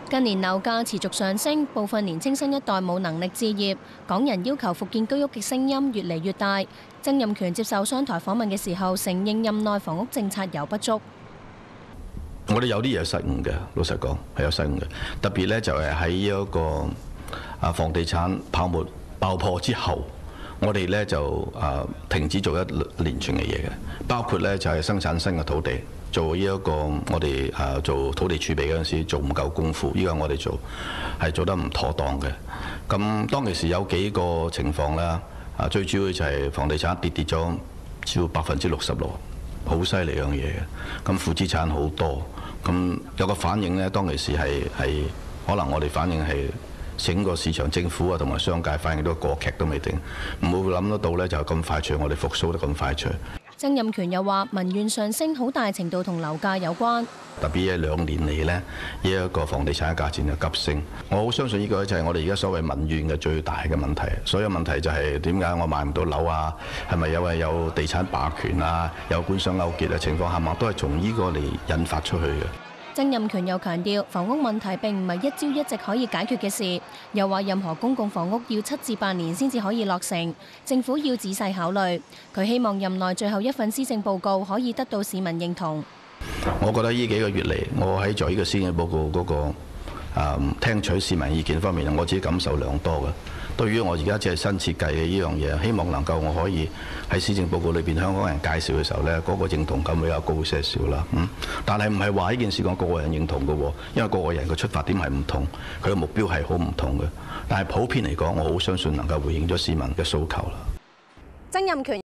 近年樓價持續上升，部分年青新一代冇能力置業，港人要求復建居屋嘅聲音越嚟越大。曾蔭權接受商台訪問嘅時候，承認任內房屋政策有不足。我哋有啲嘢失誤嘅，老實講係有失誤嘅，特別咧就係喺一個房地產泡沫爆破之後，我哋咧就停止做一連串嘅嘢嘅，包括咧就係生產新嘅土地。做呢一個我哋做土地儲備嗰陣時做唔夠功夫，依家我哋做得唔妥當嘅。咁當其時有幾個情況啦，最主要就係房地產跌咗超60%咯，好犀利樣嘢嘅。咁負資產好多，咁有個反應呢，當其時係可能我哋反應係整個市場、政府啊同埋商界反應都過劇都未定，唔會諗得到呢就咁快脆，我哋復甦得咁快脆。曾蔭權又話：民怨上升好大程度同樓價有關，特別係2年嚟呢，呢一個房地產嘅價錢就急升。我好相信呢個就係我哋而家所謂民怨嘅最大嘅問題。所有問題就係點解我買唔到樓啊？係咪因為有地產霸權啊？有官商勾結嘅情況下嘛，都係從呢個嚟引發出去嘅。曾蔭權又強調，房屋問題並唔係一朝一夕可以解決嘅事，又話任何公共房屋要7至8年先至可以落成，政府要仔細考慮。佢希望任內最後一份施政報告可以得到市民認同。我覺得呢幾個月嚟，我喺做呢個施政報告嗰個聽取市民意見方面，我自己感受良多嘅。對於我而家只係新設計嘅呢樣嘢，希望能夠我可以喺施政報告裏邊香港人介紹嘅時候呢，嗰個認同感比較高些少啦。但係唔係話呢件事講個個人認同嘅喎，因為個個人嘅出發點係唔同，佢嘅目標係好唔同嘅。但係普遍嚟講，我好相信能夠回應咗市民嘅訴求啦。曾蔭權